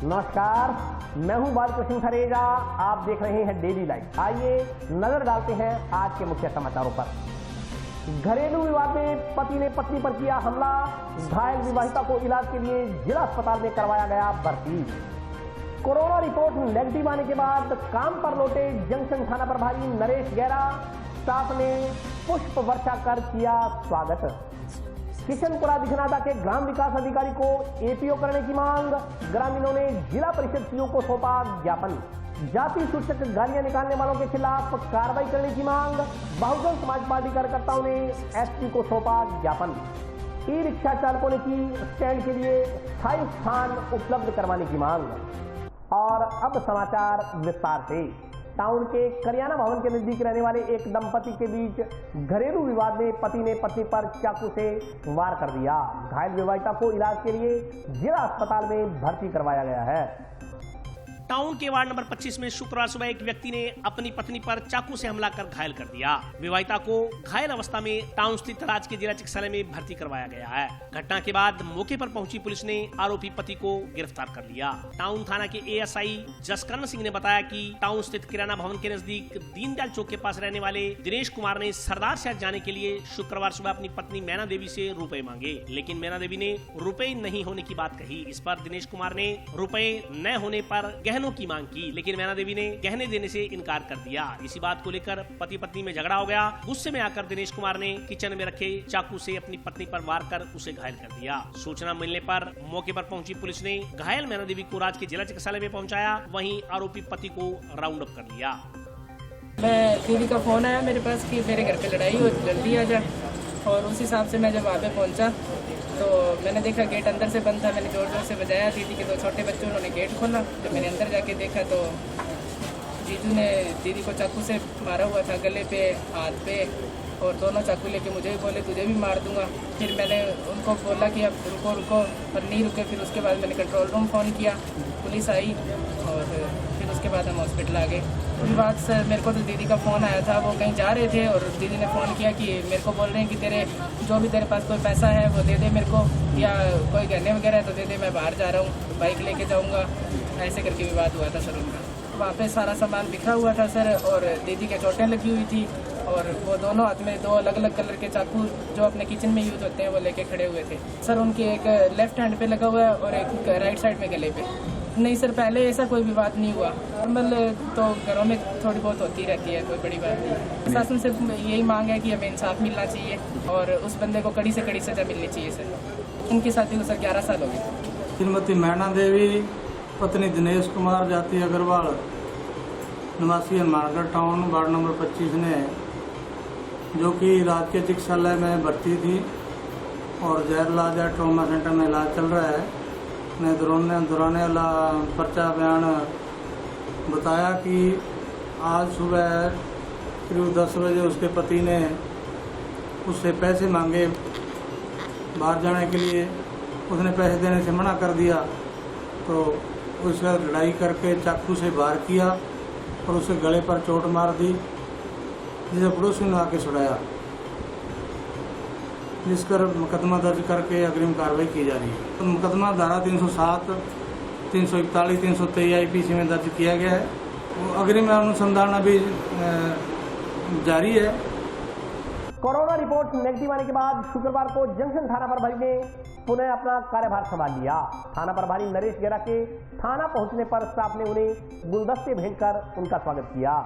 नमस्कार, मैं हूं बालकृष्ण खरेजा। आप देख रहे हैं डेली लाइव। आइए नजर डालते हैं आज के मुख्य समाचारों पर। घरेलू विवाद में पति ने पत्नी पर किया हमला, घायल विवाहिता को इलाज के लिए जिला अस्पताल में करवाया गया भर्ती। कोरोना रिपोर्ट नेगेटिव आने के बाद काम पर लौटे जंक्शन थाना प्रभारी नरेश गैरा, स्टाफ ने पुष्प वर्षा कर किया स्वागत। किशनपुरा दिखनादा के ग्राम विकास अधिकारी को एपीओ करने की मांग, ग्रामीणों ने जिला परिषद सीओ को सौंपा ज्ञापन। जाति सूचक गालियां निकालने वालों के खिलाफ कार्रवाई करने की मांग, बहुजन समाज पार्टी कार्यकर्ताओं ने एसपी को सौंपा ज्ञापन। ई रिक्शा चालकों ने की स्टैंड के लिए स्थायी स्थान उपलब्ध करवाने की मांग। और अब समाचार विस्तार से। टाउन के करियाना भवन के नजदीक रहने वाले एक दंपति के बीच घरेलू विवाद में पति ने पत्नी पर चाकू से वार कर दिया। घायल विवाहिता को इलाज के लिए जिला अस्पताल में भर्ती करवाया गया है। टाउन के वार्ड नंबर 25 में शुक्रवार सुबह एक व्यक्ति ने अपनी पत्नी पर चाकू से हमला कर घायल कर दिया। विवाहिता को घायल अवस्था में टाउन स्थित राजकीय जिला चिकित्सालय में भर्ती करवाया गया है। घटना के बाद मौके पर पहुंची पुलिस ने आरोपी पति को गिरफ्तार कर लिया। टाउन थाना के एएसआई जसकरण सिंह ने बताया कि टाउन स्थित किराना भवन के नजदीक दीनदयाल चौक के पास रहने वाले दिनेश कुमार ने सरदार शहर जाने के लिए शुक्रवार सुबह अपनी पत्नी मैना देवी से रुपए मांगे, लेकिन मैना देवी ने रुपए नहीं होने की बात कही। इस पर दिनेश कुमार ने रुपए न होने पर गहनों की मांग की, लेकिन मैना देवी ने गहने देने से इनकार कर दिया। इसी बात को लेकर पति पत्नी में झगड़ा हो गया। गुस्से में आकर दिनेश कुमार ने किचन में रखे चाकू से अपनी पत्नी पर वार कर उसे घायल कर दिया। सूचना मिलने पर मौके पर पहुंची पुलिस ने घायल मैना देवी को राजकीय जिला चिकित्सालय में पहुंचाया, वहीं आरोपी पति को राउंड अप कर लिया। मैं दीदी का फोन आया मेरे पास कि मेरे घर पे लड़ाई हो, जल्दी आ जा। और उस हिसाब से मैं जब वहाँ पे पहुंचा तो मैंने देखा गेट अंदर से बंद था। मैंने जोर जोर से बजाया, दीदी के दो छोटे बच्चों उन्होंने गेट खोला। जब मैंने अंदर जाके देखा तो जीजू ने दीदी को चाकू से मारा हुआ था, गले पे, हाथ पे, और दोनों चाकू लेके मुझे भी बोले तुझे भी मार दूंगा। फिर मैंने उनको बोला कि अब रुको रुको, पर नहीं रुके। फिर उसके बाद मैंने कंट्रोल रूम फ़ोन किया, पुलिस आई और फिर उसके बाद हम हॉस्पिटल आ गए। उसके बाद सर मेरे को तो दीदी का फ़ोन आया था, वो कहीं जा रहे थे और दीदी ने फ़ोन किया कि मेरे को बोल रहे हैं कि तेरे जो भी तेरे पास कोई पैसा है वो दे दे मेरे को, या कोई गहने वगैरह है तो दे दे, मैं बाहर जा रहा हूँ, बाइक लेके जाऊँगा। ऐसे करके विवाद हुआ था सर उनका। वहाँ पे सारा सामान बिखरा हुआ था सर, और दीदी के चोटें लगी हुई थी, और वो दोनों हाथ में दो अलग अलग कलर के चाकू जो अपने किचन में यूज होते हैं वो लेके खड़े हुए थे सर। उनके एक लेफ्ट हैंड पे लगा हुआ है और एक राइट साइड में गले पे। नहीं सर, पहले ऐसा कोई विवाद नहीं हुआ। नॉर्मल तो घरों में थोड़ी बहुत होती रहती है, कोई बड़ी बात नहीं। प्रशासन से यही मांग है कि हमें इंसाफ मिलना चाहिए और उस बंदे को कड़ी से कड़ी सजा मिलनी चाहिए सर। इनकी शादी को सर 11 साल हो गए। श्रीमती मैना देवी पत्नी दिनेश कुमार जाति अग्रवाल निवासी हनुमानगढ़ टाउन वार्ड नंबर 25 ने, जो कि राजकीय चिकित्सालय में भर्ती थी और जहर इलाज ट्रॉमा सेंटर में इलाज चल रहा है, ने दौरान वाला पर्चा बयान बताया कि आज सुबह करीब 10 बजे उसके पति ने उससे पैसे मांगे बाहर जाने के लिए। उसने पैसे देने से मना कर दिया तो उसका लड़ाई करके चाकू से वार किया और उसे गले पर चोट मार दी, जिसे पड़ोसी ने आके छुड़ाया, जिस पर मुकदमा दर्ज करके अग्रिम कार्रवाई की जा रही है। तो मुकदमा धारा 307, 341, 323 आईपीसी में दर्ज किया गया है। अग्रिम अनुसंधान अभी जारी है। कोरोना रिपोर्ट नेगेटिव आने के बाद शुक्रवार को जंक्शन थाना प्रभारी ने पुनः अपना कार्यभार संभाल लिया। थाना प्रभारी नरेश गेरा के थाना पहुंचने पर स्टाफ ने उन्हें गुलदस्ते भेंट कर उनका स्वागत किया।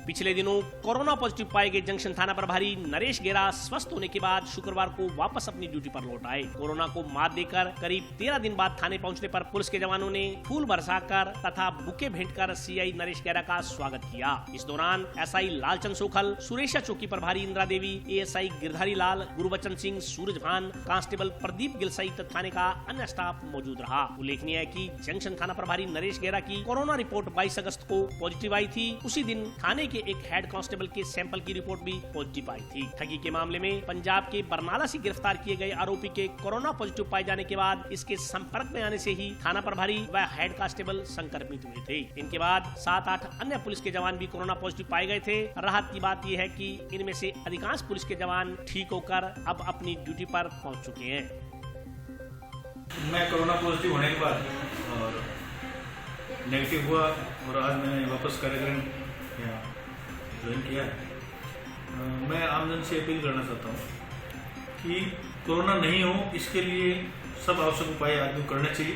पिछले दिनों कोरोना पॉजिटिव पाए गए जंक्शन थाना प्रभारी नरेश गेरा स्वस्थ होने के बाद शुक्रवार को वापस अपनी ड्यूटी पर लौट आए। कोरोना को मात देकर करीब 13 दिन बाद थाने पहुंचने पर पुलिस के जवानों ने फूल बरसाकर तथा बुके भेंटकर सीआई नरेश गेरा का स्वागत किया। इस दौरान एसआई लालचंद सोखल, सुरेशा चौकी प्रभारी इंदिरा देवी, एएसआई गिरधारी लाल, गुरुबचन सिंह, सूरज भान, कांस्टेबल प्रदीप गिल सहित थाने का अन्य स्टाफ मौजूद रहा। उल्लेखनीय है कि जंक्शन थाना प्रभारी नरेश गेरा की कोरोना रिपोर्ट 22 अगस्त को पॉजिटिव आई थी। उसी दिन थाने के एक हेड कांस्टेबल के सैंपल की रिपोर्ट भी पॉजिटिव आई थी। ठगी के मामले में पंजाब के बरनाला से गिरफ्तार किए गए आरोपी के कोरोना पॉजिटिव पाए जाने के बाद इसके संपर्क में आने से ही थाना प्रभारी व हेड कांस्टेबल संक्रमित हुए थे। इनके बाद 7-8 अन्य पुलिस के जवान भी कोरोना पॉजिटिव पाए गए थे। राहत की बात यह है कि इनमें से अधिकांश पुलिस के जवान ठीक होकर अब अपनी ड्यूटी पर पहुंच चुके हैं। मैं कोरोना पॉजिटिव होने के बाद और नेगेटिव हुआ और आज मैंने वापस कार्यक्रम यहाँ ज्वाइन किया है। मैं आम जन से अपील करना चाहता हूँ कि कोरोना नहीं हो इसके लिए सब आवश्यक उपाय आदमी करने चाहिए,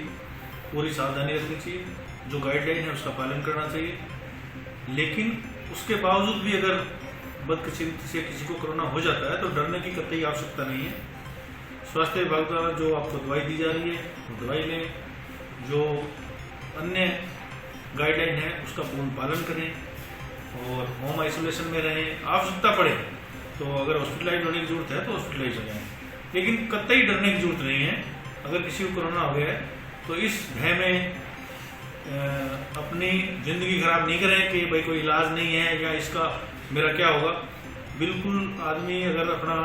पूरी सावधानी रखनी चाहिए, जो गाइडलाइन है उसका पालन करना चाहिए। लेकिन उसके बावजूद भी अगर बदकिस्मती से किसी को कोरोना हो जाता है तो डरने की कतई आवश्यकता नहीं है। स्वास्थ्य विभाग द्वारा जो आपको दवाई दी जा रही है वो दवाई लें, जो अन्य गाइडलाइन है उसका पूर्ण पालन करें और होम आइसोलेशन में रहें। आवश्यकता पड़े तो अगर हॉस्पिटलाइज होने की जरूरत है तो हॉस्पिटलाइज हो जाए, लेकिन कतई डरने की जरूरत नहीं है। अगर किसी को कोरोना हो गया है तो इस भय में अपनी ज़िंदगी खराब नहीं करें कि भाई कोई इलाज नहीं है या इसका मेरा क्या होगा। बिल्कुल आदमी अगर अपना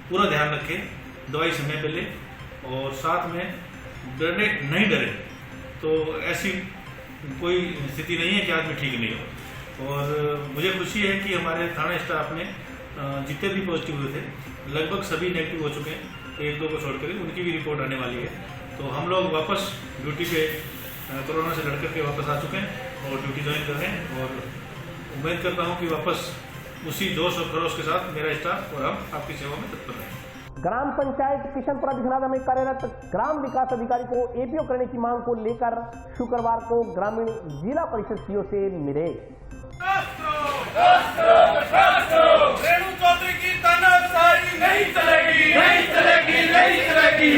पूरा ध्यान रखे, दवाई समय पे ले और साथ में डरे नहीं डरे तो ऐसी कोई स्थिति नहीं है कि आदमी ठीक नहीं हो। और मुझे खुशी है कि हमारे थाना स्टाफ में जितने भी पॉजिटिव हुए थे लगभग सभी नेगेटिव हो चुके हैं, एक दो को छोड़कर उनकी भी रिपोर्ट आने वाली है। तो हम लोग वापस ड्यूटी पे कोरोना से लड़ करके वापस आ चुके हैं और ड्यूटी ज्वाइन कर रहे हैं और उम्मीद करता हूं कि वापस उसी जोश और खरोश के साथ मेरा स्टाफ और हम आपकी सेवा में तत्पर रहें। ग्राम पंचायत किशनपुरा दिखनादा में कार्यरत ग्राम विकास अधिकारी को एपीओ करने की मांग को लेकर शुक्रवार को ग्रामीण जिला परिषद सीओ से मिले। रेणु चौधरी की तानाशाही नहीं चलेगी, नहीं चलेगी, नहीं चलेगी।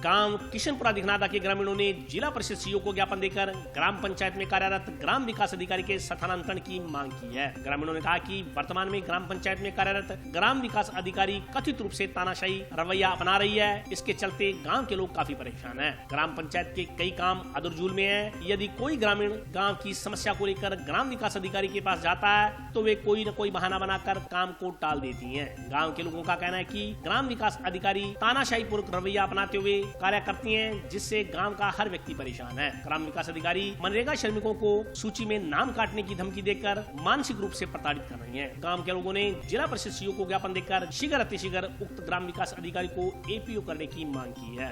गांव किशनपुरा दिखनादा के ग्रामीणों ने जिला परिषद सीईओ को ज्ञापन देकर ग्राम पंचायत में कार्यरत ग्राम विकास अधिकारी के स्थानांतरण की मांग की है। ग्रामीणों ने कहा कि वर्तमान में ग्राम पंचायत में कार्यरत ग्राम विकास अधिकारी कथित रूप से तानाशाही रवैया अपना रही है। इसके चलते गांव के लोग काफी परेशान हैं। ग्राम पंचायत के कई काम अधूरजूल में है। यदि कोई ग्रामीण गाँव की समस्या को लेकर ग्राम विकास अधिकारी के पास जाता है तो वे कोई न कोई बहाना बनाकर काम को टाल देती है। गाँव के लोगों का कहना है कि ग्राम विकास अधिकारी तानाशाही पूर्वक रवैया अपनाते हुए कार्य करती हैं, जिससे गांव का हर व्यक्ति परेशान है। ग्राम विकास अधिकारी मनरेगा श्रमिकों को सूची में नाम काटने की धमकी देकर मानसिक रूप से प्रताड़ित कर रही हैं। गांव के लोगों ने जिला परिषद सीईओ को ज्ञापन देकर शीघ्र अतिशीघ्र उक्त ग्राम विकास अधिकारी को एपीओ करने की मांग की है।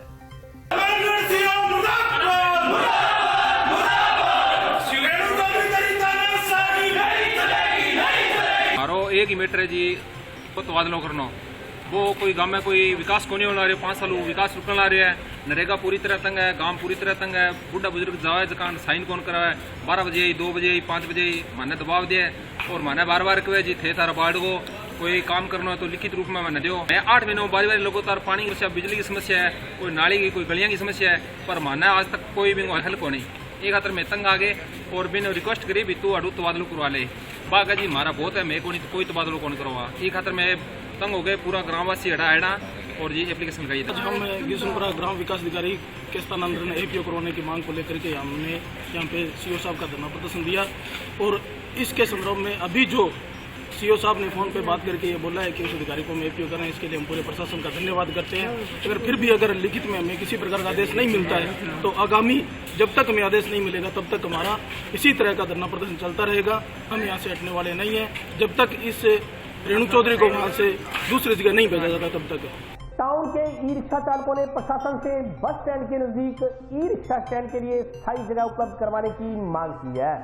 एक ही मीटर है जी तबादलों करना, वो कोई गांव में कोई विकास को नहीं होना रहे, 5 साल विकास रुकने ला रहे है। नरेगा पूरी तरह तंग है, गांव पूरी तरह तंग है। बुढ़ा बुजुर्ग जावे जकान साइन कौन करा है, 12 बजे 2 बजे 5 बजे माने दबाव दिए और माने बार बार कहे जी थे तारा बाढ़ को कोई काम करना है तो लिखित रूप में मैंने दो। 8 महीनों बारी बारी लगातार पानी की समस्या, बिजली की समस्या है, कोई नाली की कोई गलियां की समस्या है, पर माना आज तक कोई भी हल को नहीं। एक खातर में तंग आ गए और बिन रिक्वेस्ट करी भी तू अड़ू तबादलो करवा ले। बागा जी मारा बहुत है, मैं को नहीं तो कोई तबादलो कौन करवा। एक खातर में तंग हो गए, पूरा ग्रामवासी हड़ा और ये एप्लीकेशन लगाई। आज हम किशनपुरा ग्राम विकास अधिकारी के स्थानांतरण एपीओ करवाने की मांग को लेकर के हमने यहाँ पे सीओ साहब का धरना प्रदर्शन दिया और इसके संदर्भ में अभी जो सीओ साहब ने फोन पे बात करके ये बोला है कि उस अधिकारी को हम एपीओ करें, इसके लिए हम पूरे प्रशासन का धन्यवाद करते हैं। अगर फिर भी अगर लिखित में हमें किसी प्रकार का आदेश नहीं मिलता है तो आगामी जब तक हमें आदेश नहीं मिलेगा तब तक हमारा इसी तरह का धरना प्रदर्शन चलता रहेगा। हम यहाँ से हटने वाले नहीं हैं जब तक इस रेणु चौधरी को वहाँ से दूसरी जगह नहीं भेजा जाता तब तक। टाउन के ई रिक्शा चालकों ने प्रशासन से बस स्टैंड के नजदीक ई रिक्शा स्टैंड के लिए स्थायी जगह उपलब्ध करवाने की मांग की है।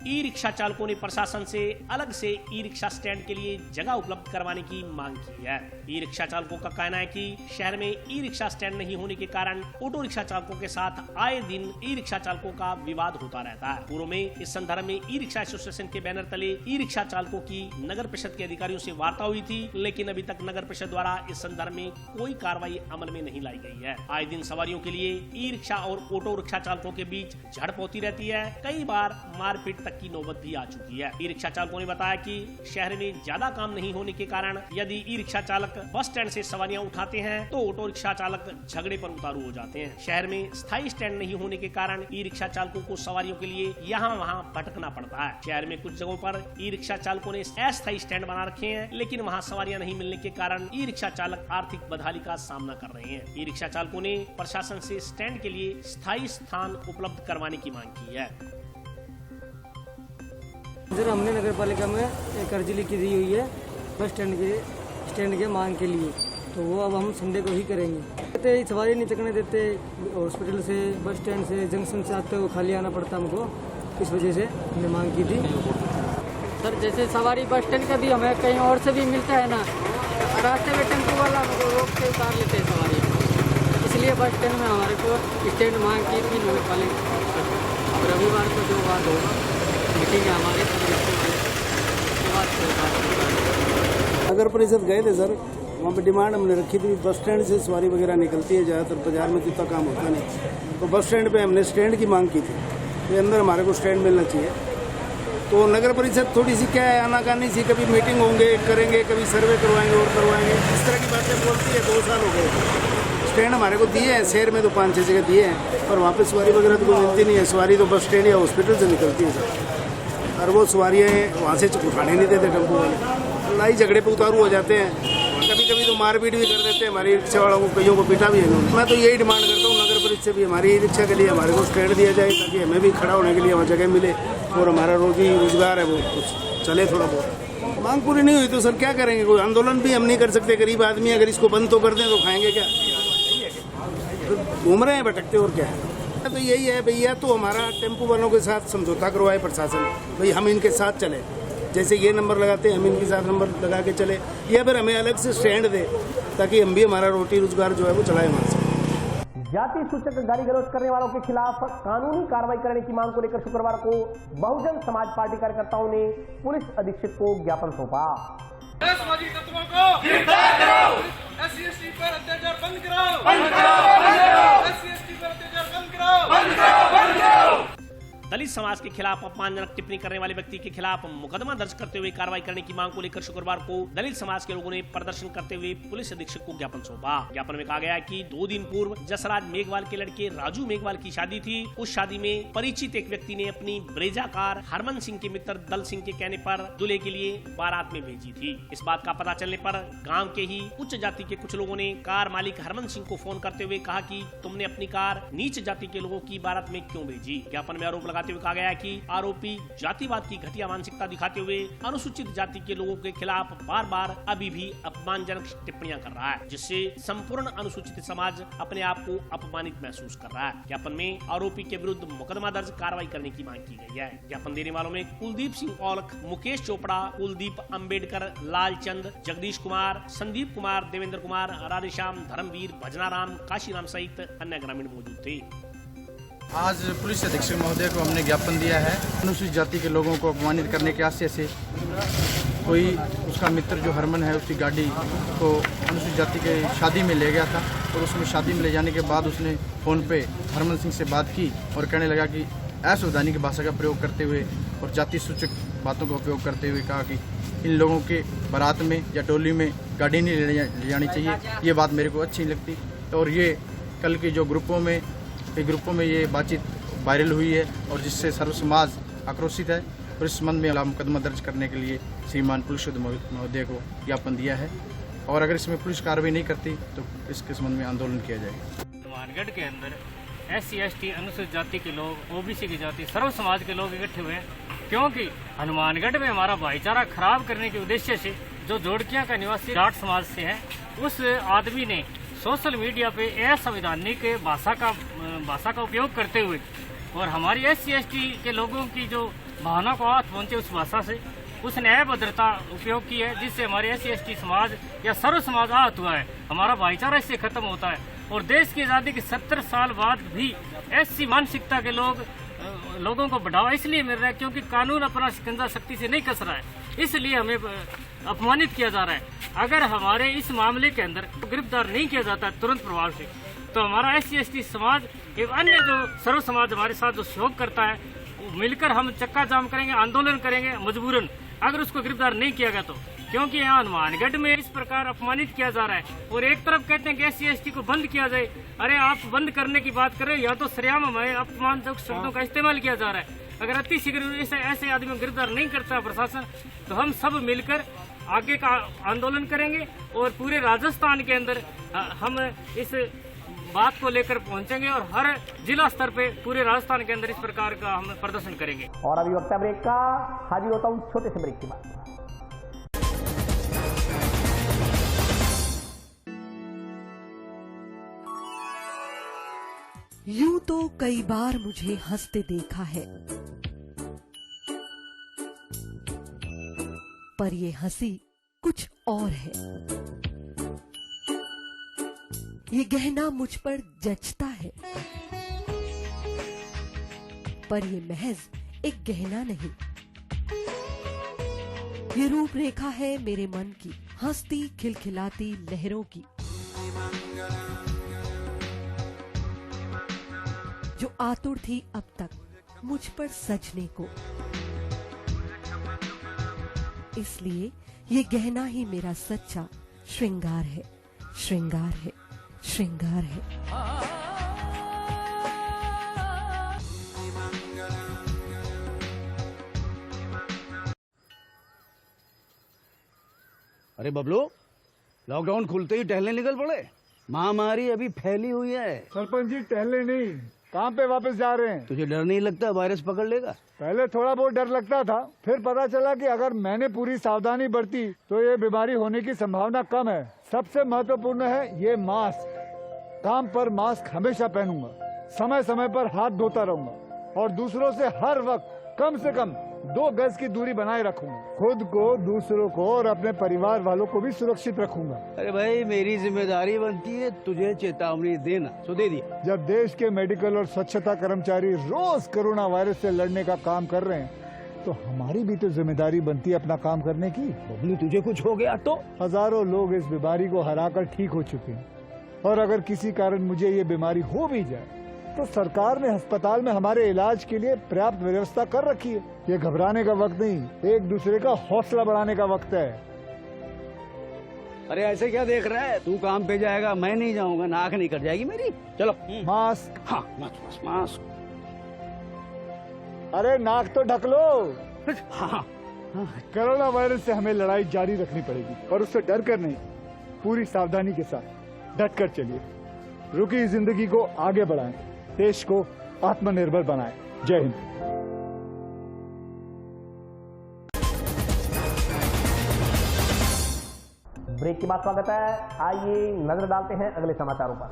ई रिक्शा चालकों ने प्रशासन से अलग से ई रिक्शा स्टैंड के लिए जगह उपलब्ध करवाने की मांग की है। ई रिक्शा चालकों का कहना है कि शहर में ई रिक्शा स्टैंड नहीं होने के कारण ऑटो रिक्शा चालकों के साथ आए दिन ई रिक्शा चालकों का विवाद होता रहता है। पूर्व में इस संदर्भ में ई रिक्शा एसोसिएशन के बैनर तले ई रिक्शा चालकों की नगर परिषद के अधिकारियों से वार्ता हुई थी, लेकिन अभी तक नगर परिषद द्वारा इस संदर्भ में कोई कार्रवाई अमल में नहीं लाई गई है। आए दिन सवारियों के लिए ई रिक्शा और ऑटो रिक्शा चालकों के बीच झड़प होती रहती है, कई बार मारपीट तक की नौबत भी आ चुकी है। ई रिक्शा चालकों ने बताया कि शहर में ज्यादा काम नहीं होने के कारण यदि ई रिक्शा चालक बस स्टैंड से सवारियां उठाते हैं तो ऑटो रिक्शा चालक झगड़े पर उतारू हो जाते हैं। शहर में स्थायी स्टैंड नहीं होने के कारण ई रिक्शा चालकों को सवारियों के लिए यहाँ वहाँ भटकना पड़ता है। शहर में कुछ जगहों पर ई रिक्शा चालकों ने अस्थायी स्टैंड बना रखे हैं, लेकिन वहाँ सवारियां नहीं मिलने के कारण ई रिक्शा चालक आर्थिक बदहाली का सामना कर रहे हैं। ई रिक्शा चालकों ने प्रशासन से स्टैंड के लिए स्थायी स्थान उपलब्ध करवाने की मांग की है। सर, हमने नगर पालिका में एक अर्जी लिखी दी हुई है बस स्टैंड के मांग के लिए, तो वो अब हम संडे को ही करेंगे। कहते सवारी नहीं चकने देते, हॉस्पिटल से, बस स्टैंड से, जंक्शन से आते हुए खाली आना पड़ता हमको, इस वजह से हमने मांग की थी। सर जैसे सवारी बस स्टैंड का भी हमें कहीं और से भी मिलता है ना, रास्ते में टेम्पो वाला हमको रोक के उतार लेते हैं सवारी, इसलिए बस स्टैंड में हमारे को स्टैंड मांग की थी नगर पालिका। रविवार को जो बात होगा मीटिंग है हमारे, नगर परिषद गए थे सर, वहाँ पे डिमांड हमने रखी थी, बस स्टैंड से सवारी वगैरह निकलती है, ज़्यादातर बाजार में तो इतना काम होता नहीं, तो बस स्टैंड पे हमने स्टैंड की मांग की थी कि अंदर हमारे को स्टैंड मिलना चाहिए। तो नगर परिषद थोड़ी सी क्या है, आनाकानी सी, कभी मीटिंग होंगे करेंगे, कभी सर्वे करवाएंगे और करवाएंगे, इस तरह की बातें बोलती है। 2 साल हो गए, स्टैंड हमारे को दिए हैं, शहर में तो 5-6 जगह दिए हैं, पर वहाँ पे सवारी वगैरह तो कोई मिलती नहीं है। सवारी तो बस स्टैंड या हॉस्पिटल से निकलती है सर, और वो सवारियाँ वहाँ से उठाने नहीं देते टेम्पो वाले, लड़ाई झगड़े पे उतारू हो जाते हैं, कभी कभी तो मारपीट भी कर देते हैं हमारी रिक्शा वालों को, कईयों को पीटा भी है इन्होंने। मैं तो यही डिमांड करता हूँ नगर परिषद से भी हमारी रिक्शा के लिए हमारे को स्टैंड दिया जाए, ताकि हमें भी खड़ा होने के लिए वहाँ जगह मिले और हमारा रोजगार है वो कुछ चले थोड़ा बहुत। मांग पूरी नहीं हुई तो सर क्या करेंगे, कोई आंदोलन भी हम नहीं कर सकते, गरीब आदमी अगर इसको बंद तो कर दें तो खाएंगे क्या, घूम रहे हैं भटकते और क्या है। तो यही है भैया, तो हमारा टेम्पो वालों के साथ समझौता करवाए प्रशासन, भाई हम इनके साथ चले, जैसे ये नंबर लगाते हैं हम इनके साथ नंबर लगा के चले, या फिर हमें अलग से स्टैंड दे ताकि हम भी हमारा रोटी रोजगार जो है वो चलाए वहाँ से। जाति सूचक गाली गलौज करने वालों के खिलाफ कानूनी कार्रवाई करने की मांग को लेकर शुक्रवार को बहुजन समाज पार्टी कार्यकर्ताओं ने पुलिस अधीक्षक को ज्ञापन सौंपा। समाजी तत्वों को गिरफ्तार करो, SC/ST पर अत्याचार बंद कराओ, SC/ST पर अत्याचार बंद कराओ। दलित समाज के खिलाफ अपमानजनक टिप्पणी करने वाले व्यक्ति के खिलाफ मुकदमा दर्ज करते हुए कार्रवाई करने की मांग को लेकर शुक्रवार को दलित समाज के लोगों ने प्रदर्शन करते हुए पुलिस अधीक्षक को ज्ञापन सौंपा। ज्ञापन में कहा गया कि 2 दिन पूर्व जसराज मेघवाल के लड़के राजू मेघवाल की शादी थी। उस शादी में परिचित एक व्यक्ति ने अपनी ब्रेजा कार हरमन सिंह के मित्र दल सिंह के कहने पर दूल्हे के लिए बारात में भेजी थी। इस बात का पता चलने पर गाँव के ही उच्च जाति के कुछ लोगों ने कार मालिक हरमन सिंह को फोन करते हुए कहा कि तुमने अपनी कार नीच जाति के लोगों की बारात में क्यों भेजी। ज्ञापन में आरोप लगाते हुए कहा गया कि आरोपी जातिवाद की घटिया मानसिकता दिखाते हुए अनुसूचित जाति के लोगों के खिलाफ बार बार अभी भी अपमानजनक टिप्पणियां कर रहा है, जिससे संपूर्ण अनुसूचित समाज अपने आप को अपमानित महसूस कर रहा है। ज्ञापन में आरोपी के विरुद्ध मुकदमा दर्ज कार्रवाई करने की मांग की गई है। ज्ञापन देने वालों में कुलदीप सिंह औलख, मुकेश चोपड़ा, कुलदीप अंबेडकर, लालचंद, जगदीश कुमार, संदीप कुमार, देवेंद्र कुमार, राधेश्याम, धर्मवीर, भजनाराम, काशीराम सहित अन्य ग्रामीण मौजूद थे। आज पुलिस अधीक्षक महोदय को हमने ज्ञापन दिया है। अनुसूचित जाति के लोगों को अपमानित करने के आशय से कोई उसका मित्र जो हरमन है उसकी गाड़ी को अनुसूचित जाति के शादी में ले गया था और उसमें शादी में ले जाने के बाद उसने फ़ोन पे हरमन सिंह से बात की और कहने लगा कि असंवैधानिक भाषा का प्रयोग करते हुए और जाति सूचक बातों का उपयोग करते हुए कहा कि इन लोगों के बारात में या टोली में गाड़ी नहीं ले जानी चाहिए। ये बात मेरे को अच्छी नहीं लगती और ये कल के जो ग्रुपों में ये बातचीत वायरल हुई है और जिससे सर्व समाज आक्रोशित है और इस संबंध में मुकदमा दर्ज करने के लिए श्रीमान पुलिस महोदय को ज्ञापन दिया है और अगर इसमें पुलिस कार्रवाई नहीं करती तो इसके संबंध में आंदोलन किया जाएगा। हनुमानगढ़ के अंदर SC/ST अनुसूचित जाति के लोग, OBC की जाति, सर्व समाज के लोग इकट्ठे हुए हैं क्योंकि हनुमानगढ़ में हमारा भाईचारा खराब करने के उद्देश्य से जो जोड़किया का निवासी जाट समाज से है उस आदमी ने सोशल मीडिया पे असंवैधानिक भाषा का उपयोग करते हुए और हमारी SC/ST के लोगों की जो भावना को आहत पहुंचे उस भाषा से उसने अभद्रता उपयोग की है, जिससे हमारे SC/ST समाज या सर्व समाज आहत हुआ है। हमारा भाईचारा इससे खत्म होता है और देश की आज़ादी के 70 साल बाद भी SC मानसिकता के लोगों को बढ़ावा इसलिए मिल रहा है क्योंकि कानून अपना शिकंजा सख्ती से नहीं कस रहा है, इसलिए हमें अपमानित किया जा रहा है। अगर हमारे इस मामले के अंदर गिरफ्तार नहीं किया जाता है तुरंत प्रभाव से तो हमारा SC/ST समाज एवं अन्य जो सर्व समाज हमारे साथ जो सहयोग करता है मिलकर हम चक्का जाम करेंगे, आंदोलन करेंगे मजबूरन अगर उसको गिरफ्तार नहीं किया गया तो, क्योंकि यहाँ हनुमानगढ़ में इस प्रकार अपमानित किया जा रहा है और एक तरफ कहते हैं कि SC/ST को बंद किया जाए। अरे आप बंद करने की बात कर रहे हो या तो सरेआम हमें अपमानजनक शब्दों का इस्तेमाल किया जा रहा है। अगर अति शीघ्र ऐसे आदमी को गिरफ्तार नहीं करता प्रशासन तो हम सब मिलकर आगे का आंदोलन करेंगे और पूरे राजस्थान के अंदर हम इस बात को लेकर पहुंचेंगे और हर जिला स्तर पे पूरे राजस्थान के अंदर इस प्रकार का हम प्रदर्शन करेंगे। और अभी वक्त ब्रेक का, हाजिर होता हूं छोटे से ब्रेक के बाद। यूं तो कई बार मुझे हंसते देखा है, पर ये हंसी कुछ और है। ये गहना मुझ पर जचता है, पर ये महज एक गहना नहीं। ये रूपरेखा है मेरे मन की, हंसती खिलखिलाती लहरों की, जो आतुर थी अब तक मुझ पर सजने को। इसलिए ये गहना ही मेरा सच्चा श्रृंगार है, श्रृंगार है, श्रृंगार है। अरे बबलू, लॉकडाउन खुलते ही टहलने निकल पड़े। महामारी अभी फैली हुई है। सरपंच जी टहलने नहीं, काम पे वापस जा रहे हैं। तुझे डर नहीं लगता वायरस पकड़ लेगा? पहले थोड़ा बहुत डर लगता था, फिर पता चला कि अगर मैंने पूरी सावधानी बरती तो ये बीमारी होने की संभावना कम है। सबसे महत्वपूर्ण है ये मास्क। काम पर मास्क हमेशा पहनूंगा, समय समय पर हाथ धोता रहूंगा और दूसरों से हर वक्त कम से कम 2 गज की दूरी बनाए रखूंगा। खुद को, दूसरों को और अपने परिवार वालों को भी सुरक्षित रखूंगा। अरे भाई, मेरी जिम्मेदारी बनती है तुझे चेतावनी देना, तो दे दिया। जब देश के मेडिकल और स्वच्छता कर्मचारी रोज कोरोना वायरस से लड़ने का काम कर रहे हैं, तो हमारी भी तो जिम्मेदारी बनती है अपना काम करने की। बबलू, तुझे कुछ हो गया तो? हजारों लोग इस बीमारी को हराकर ठीक हो चुके हैं, और अगर किसी कारण मुझे ये बीमारी हो भी जाए तो सरकार ने अस्पताल में हमारे इलाज के लिए पर्याप्त व्यवस्था कर रखी है। ये घबराने का वक्त नहीं, एक दूसरे का हौसला बढ़ाने का वक्त है। अरे ऐसे क्या देख रहा है? तू काम पे जाएगा, मैं नहीं जाऊंगा, नाक नहीं कट जाएगी मेरी। चलो। मास्क। हाँ, मास्क, मास्क। अरे नाक तो ढक लो। हाँ। कोरोना वायरस से हमें लड़ाई जारी रखनी पड़ेगी, पर उससे डर कर नहीं, पूरी सावधानी के साथ डट कर चलिए। रुकी जिंदगी को आगे बढ़ाएं, देश को आत्मनिर्भर बनाएं। जय हिंद। ब्रेक के बाद स्वागत है। आइए नजर डालते हैं अगले समाचारों पर।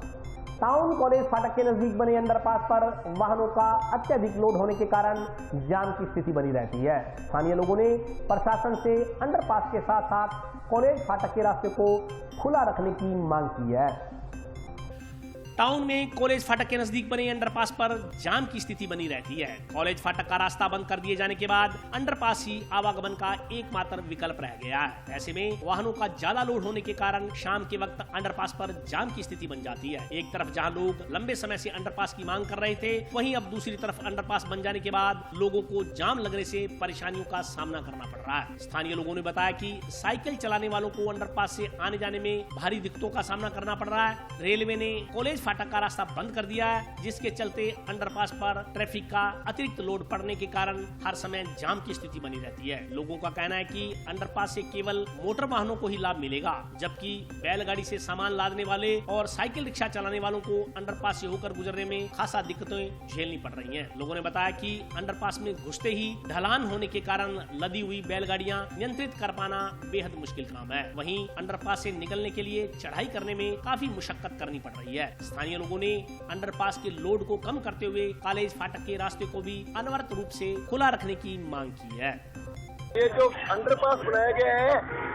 टाउन कॉलेज फाटक के नजदीक बने अंडरपास पर वाहनों का अत्यधिक लोड होने के कारण जाम की स्थिति बनी रहती है। स्थानीय लोगों ने प्रशासन से अंडरपास के साथ साथ कॉलेज फाटक के रास्ते को खुला रखने की मांग की है। टाउन में कॉलेज फाटक के नजदीक बने अंडरपास पर जाम की स्थिति बनी रहती है। कॉलेज फाटक का रास्ता बंद कर दिए जाने के बाद अंडरपास ही आवागमन का एकमात्र विकल्प रह गया है। ऐसे में वाहनों का ज्यादा लोड होने के कारण शाम के वक्त अंडरपास पर जाम की स्थिति बन जाती है। एक तरफ जहां लोग लंबे समय से अंडरपास की मांग कर रहे थे, वहीं अब दूसरी तरफ अंडरपास बन जाने के बाद लोगों को जाम लगने से परेशानियों का सामना करना पड़ रहा है। स्थानीय लोगों ने बताया कि साइकिल चलाने वालों को अंडरपास से आने जाने में भारी दिक्कतों का सामना करना पड़ रहा है। रेलवे ने कॉलेज फाटक का रास्ता बंद कर दिया है, जिसके चलते अंडरपास पर ट्रैफिक का अतिरिक्त लोड पड़ने के कारण हर समय जाम की स्थिति बनी रहती है। लोगों का कहना है कि अंडरपास से केवल मोटर वाहनों को ही लाभ मिलेगा, जबकि बैलगाड़ी से सामान लादने वाले और साइकिल रिक्शा चलाने वालों को अंडरपास से होकर गुजरने में खासा दिक्कतें झेलनी पड़ रही हैं। लोगों ने बताया कि अंडरपास में घुसते ही ढलान होने के कारण लदी हुई बैलगाड़ियां नियंत्रित कर पाना बेहद मुश्किल काम है। वहीं अंडरपास से निकलने के लिए चढ़ाई करने में काफी मुशक्कत करनी पड़ रही है। स्थानीय लोगों ने अंडरपास के लोड को कम करते हुए कॉलेज फाटक के रास्ते को भी अनवरत रूप से खुला रखने की मांग की है। ये जो अंडरपास बनाया गया है,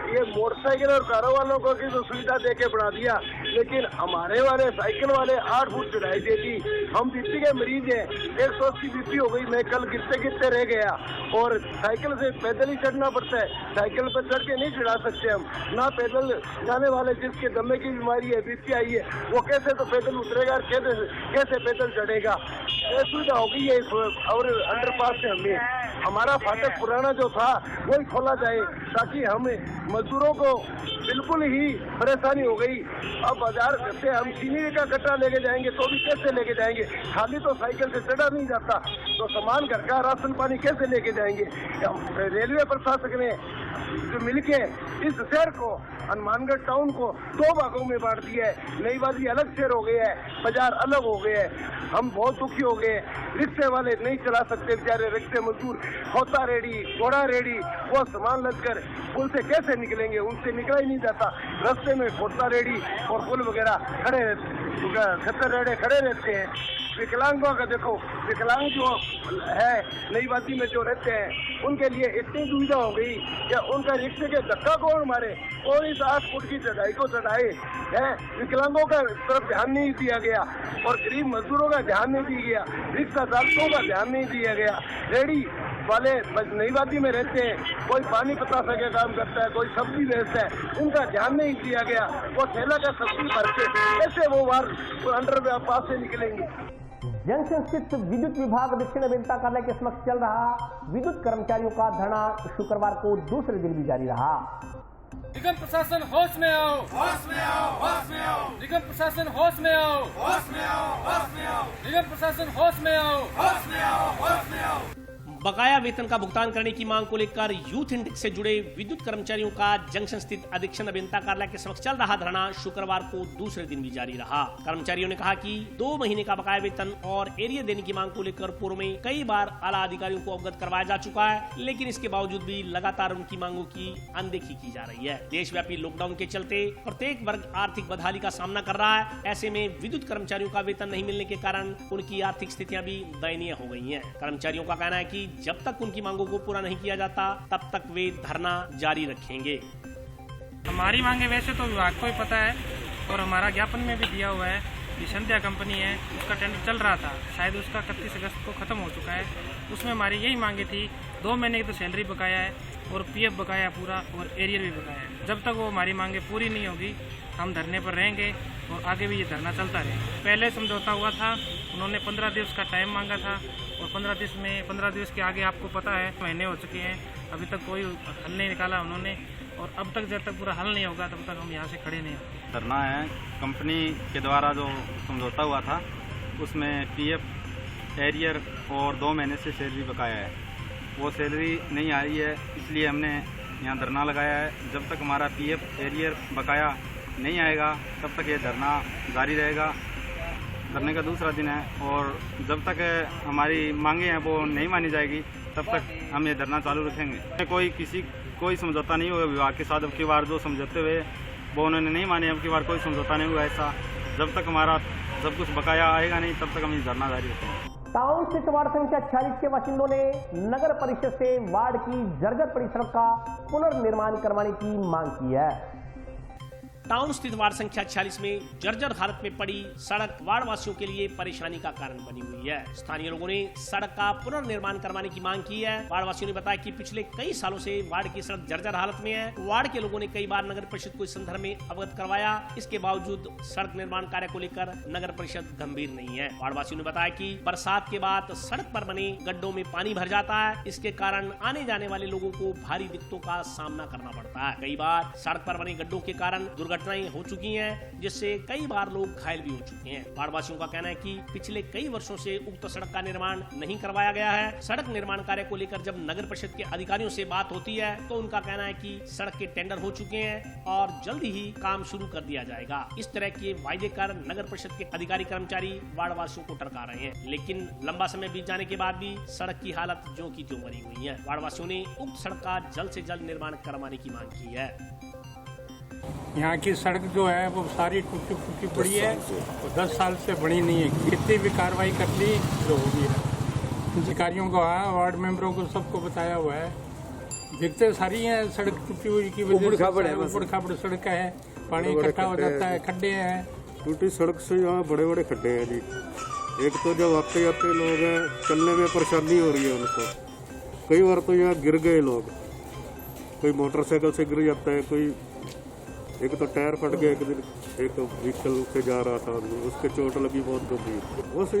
ये मोटरसाइकिल और कारों वालों को की तो सुविधा देके बना दिया, लेकिन हमारे वाले साइकिल वाले 8 फुट चढ़ाई देती। हम बीपी के मरीज हैं, 180 बीपी हो गई। मैं कल गिरते गिरते रह गया और साइकिल से पैदल ही चढ़ना पड़ता है। साइकिल पर चढ़ के नहीं चढ़ा सकते हम, ना पैदल जाने वाले जिसके दमे की बीमारी है, बीपी आई है, वो कैसे तो पैदल उतरेगा और कैसे पैदल चढ़ेगा। ये सुविधा हो गई है और अंडरपास से हमें हमारा फाटक पुराना जो था वही खोला जाए, ताकि हमें मजदूरों को बिल्कुल ही परेशानी हो गई। अब बाजार से हम चीनी का कट्टा लेके जाएंगे तो भी कैसे लेके जाएंगे? खाली तो साइकिल से चढ़ा नहीं जाता, तो सामान घर का राशन पानी कैसे लेके जाएंगे? रेलवे प्रशासक ने मिलके इस शहर को, हनुमानगढ़ टाउन को 2 भागों में बांट दिया है। नई बाजी अलग शहर हो गया है, बाजार अलग हो गया है। हम बहुत दुखी हो गए। रिक्शे वाले नहीं चला सकते बेचारे, रिक्शे मजदूर, खोता रेडी, घोड़ा रेडी, वो सामान लदकर पुल से कैसे निकलेंगे? उनसे निकला ही नहीं जाता। रास्ते में खोता रेडी और पुल वगैरह खड़े, खतर रेडे खड़े रहते हैं। विकलांगों का देखो, विकलांग जो है नई वादी में जो रहते हैं उनके लिए इतनी दुविधा हो गई कि उनका रिक्शे के धक्का कौन मारे, कोई 8 फुट की चढ़ाई को चढ़ाए है। विकलांगों का तरफ ध्यान नहीं दिया गया और गरीब मजदूरों का ध्यान नहीं दिया गया, रिक्शा चालकों का ध्यान नहीं दिया गया, रेडी वाले नई वादी में रहते हैं, कोई पानी पतासा का काम करता है, कोई सब्जी बेचता है, उनका ध्यान नहीं दिया गया। वो थैला का सब्जी भर के कैसे वो बाहर अंडर पास से निकलेंगे। जंक्शन स्थित विद्युत विभाग दक्षिण अभियंता कार्यालय के समक्ष चल रहा विद्युत कर्मचारियों का धरना शुक्रवार को दूसरे दिन भी जारी रहा। निगम प्रशासन होश में आओ, होश में आओ, होश में आओ। निगम प्रशासन होश में आओ, होश में आओ, होश में आओ। निगम प्रशासन होश में आओ, होश में आओ, होश में आओ। बकाया वेतन का भुगतान करने की मांग को लेकर यूथ इंडेक्स से जुड़े विद्युत कर्मचारियों का जंक्शन स्थित अधीक्षण अभियंता कार्यालय के समक्ष चल रहा धरना शुक्रवार को दूसरे दिन भी जारी रहा। कर्मचारियों ने कहा कि 2 महीने का बकाया वेतन और एरियर देने की मांग को लेकर पूर्व में कई बार आला अधिकारियों को अवगत करवाया जा चुका है, लेकिन इसके बावजूद भी लगातार उनकी मांगों की अनदेखी की जा रही है। देशव्यापी लॉकडाउन के चलते प्रत्येक वर्ग आर्थिक बदहाली का सामना कर रहा है। ऐसे में विद्युत कर्मचारियों का वेतन नहीं मिलने के कारण उनकी आर्थिक स्थितियां भी दयनीय हो गई है। कर्मचारियों का कहना है कि जब तक उनकी मांगों को पूरा नहीं किया जाता तब तक वे धरना जारी रखेंगे। हमारी मांगे वैसे तो विभाग को ही पता है और हमारा ज्ञापन में भी दिया हुआ है कि संध्या कंपनी है, उसका टेंडर चल रहा था, शायद उसका 31 अगस्त को खत्म हो चुका है। उसमें हमारी यही मांगे थी, 2 महीने की तो सैलरी बकाया है और पीएफ बकाया पूरा और एरियर भी बकाया है। जब तक वो हमारी मांगे पूरी नहीं होगी हम धरने पर रहेंगे और आगे भी ये धरना चलता रहेगा। पहले समझौता हुआ था, उन्होंने 15 दिवस का टाइम मांगा था और 15 दिवस के आगे आपको पता है महीने हो चुके हैं, अभी तक कोई हल नहीं निकाला उन्होंने और अब तक जब तक पूरा हल नहीं होगा तब तक हम यहाँ से खड़े नहीं होंगे। धरना है कंपनी के द्वारा जो समझौता हुआ था उसमें पीएफ एरियर और 2 महीने से सैलरी बकाया है, वो सैलरी नहीं आ रही है, इसलिए हमने यहाँ धरना लगाया है। जब तक हमारा पीएफ एरियर बकाया नहीं आएगा तब तक ये धरना जारी रहेगा। धरने का दूसरा दिन है और जब तक हमारी मांगे हैं वो नहीं मानी जाएगी तब तक हम ये धरना चालू रखेंगे। कोई समझौता नहीं हुआ विभाग के साथ। अब की बार जो समझौते हुए वो उन्होंने नहीं माने, अब की बार कोई समझौता नहीं हुआ ऐसा। जब तक हमारा सब कुछ बकाया आएगा नहीं तब तक हम ये धरना जारी रखेंगे। टाउन स्थित वार्ड संख्या 46 के बाशिंदों ने नगर परिषद से वार्ड की जर्जर पड़ी सड़क का पुनर्निर्माण करवाने की मांग की है। टाउन स्थित वार्ड संख्या 46 में जर्जर हालत में पड़ी सड़क वार्ड वासियों के लिए परेशानी का कारण बनी हुई है। स्थानीय लोगों ने सड़क का पुनर्निर्माण करवाने की मांग की है। वार्ड वासियों ने बताया कि पिछले कई सालों से वार्ड की सड़क जर्जर हालत में है। वार्ड के लोगों ने कई बार नगर परिषद को इस संदर्भ में अवगत करवाया, इसके बावजूद सड़क निर्माण कार्य को लेकर नगर परिषद गंभीर नहीं है। वार्ड वासियों ने बताया कि बरसात के बाद सड़क पर बने गड्ढों में पानी भर जाता है, इसके कारण आने जाने वाले लोगों को भारी दिक्कतों का सामना करना पड़ता है। कई बार सड़क पर बने गड्ढों के कारण दुर्घटनाएं हो चुकी हैं, जिससे कई बार लोग घायल भी हो चुके हैं। वार्ड वासियों का कहना है कि पिछले कई वर्षों से उक्त सड़क का निर्माण नहीं करवाया गया है। सड़क निर्माण कार्य को लेकर जब नगर परिषद के अधिकारियों से बात होती है तो उनका कहना है कि सड़क के टेंडर हो चुके हैं और जल्दी ही काम शुरू कर दिया जाएगा। इस तरह के वायदे कर नगर परिषद के अधिकारी कर्मचारी वार्ड वासियों को टरका रहे हैं, लेकिन लंबा समय बीत जाने के बाद भी सड़क की हालत ज्यों की त्यों बनी हुई है। वार्ड वासियों ने उक्त सड़क का जल्द से जल्द निर्माण करवाने की मांग की है। यहाँ की सड़क जो है वो सारी टूटी फूटी पड़ी है, 10 साल से बनी नहीं है। कितनी भी कार्रवाई कर ली जो होगी है, अधिकारियों को वार्ड मेंबरों को सबको बताया हुआ है, दिक्कतें सारी हैं। सड़क टूटी हुई की वजह से ऊबड़ खाबड़ सड़क है, पानी इकट्ठा हो जाता है, खड्डे हैं। टूटी सड़क से यहाँ बड़े बड़े खड्डे हैं जी। एक तो जब आते जाते लोग हैं चलने में परेशानी हो रही है उनको। कई बार तो यहाँ गिर गए लोग, कोई मोटरसाइकिल से गिर जाता है, कोई एक तो टायर फट गया, एक दिन एक व्हीकल से जा रहा था उसके चोट लगी बहुत गंभीर। वैसे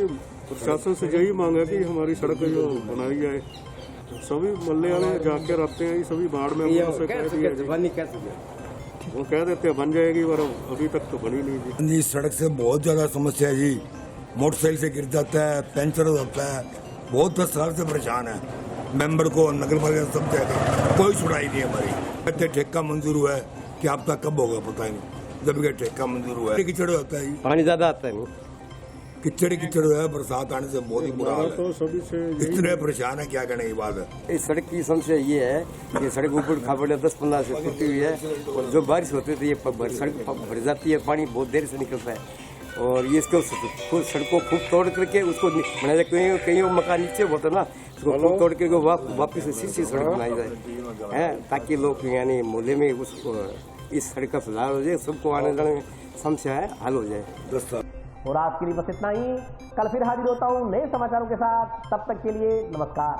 प्रशासन से यही मांग है कि हमारी सड़क जो बनाई जाए। सभी मोहल्ले वाले जाके रहते हैं, सभी बाढ़ में से कह दिया, वो कह देते हैं बन जाएगी, पर अभी तक तो बनी नहीं जी। इस सड़क से बहुत ज्यादा समस्या है जी, मोटरसाइकिल से गिर जाता है, पंचर हो जाता है, बहुत 10 साल से परेशान है। मेंबर को नगर परिषद सब कहते कोई सुनाई नहीं हमारी। कहते ठेका मंजूर हुआ है कि आप तक कब होगा पता नहीं, जब भी ठेका मंजूर हुआ है कीचड़ होता है, पानी ज्यादा आता है, कीचड़ हुआ है। बरसात आने से बहुत ही बुरा हाल है, सभी से इतने परेशान है क्या कहने की बात है। इस सड़क की समस्या ये है कि सड़क ऊपर खाबड़ 10-15 से टूटी हुई है और जो बारिश होती है तो ये सड़क भर जाती है, पानी बहुत देर से निकलता है। और ये इसको सड़कों खूब तोड़ करके उसको बनाया जाए। कहीं मकान नीचे होता ना, उसको खूब तोड़ करके वापस सीधी सड़क बनाई जाए हैं, ताकि लोग यानी मोहल्ले में उसको इस सड़क का सुधार हो जाए, सबको आने जाने में समस्या है हल हो जाए। और आज के लिए बस इतना ही। कल फिर हाजिर होता हूँ नए समाचारों के साथ, तब तक के लिए नमस्कार।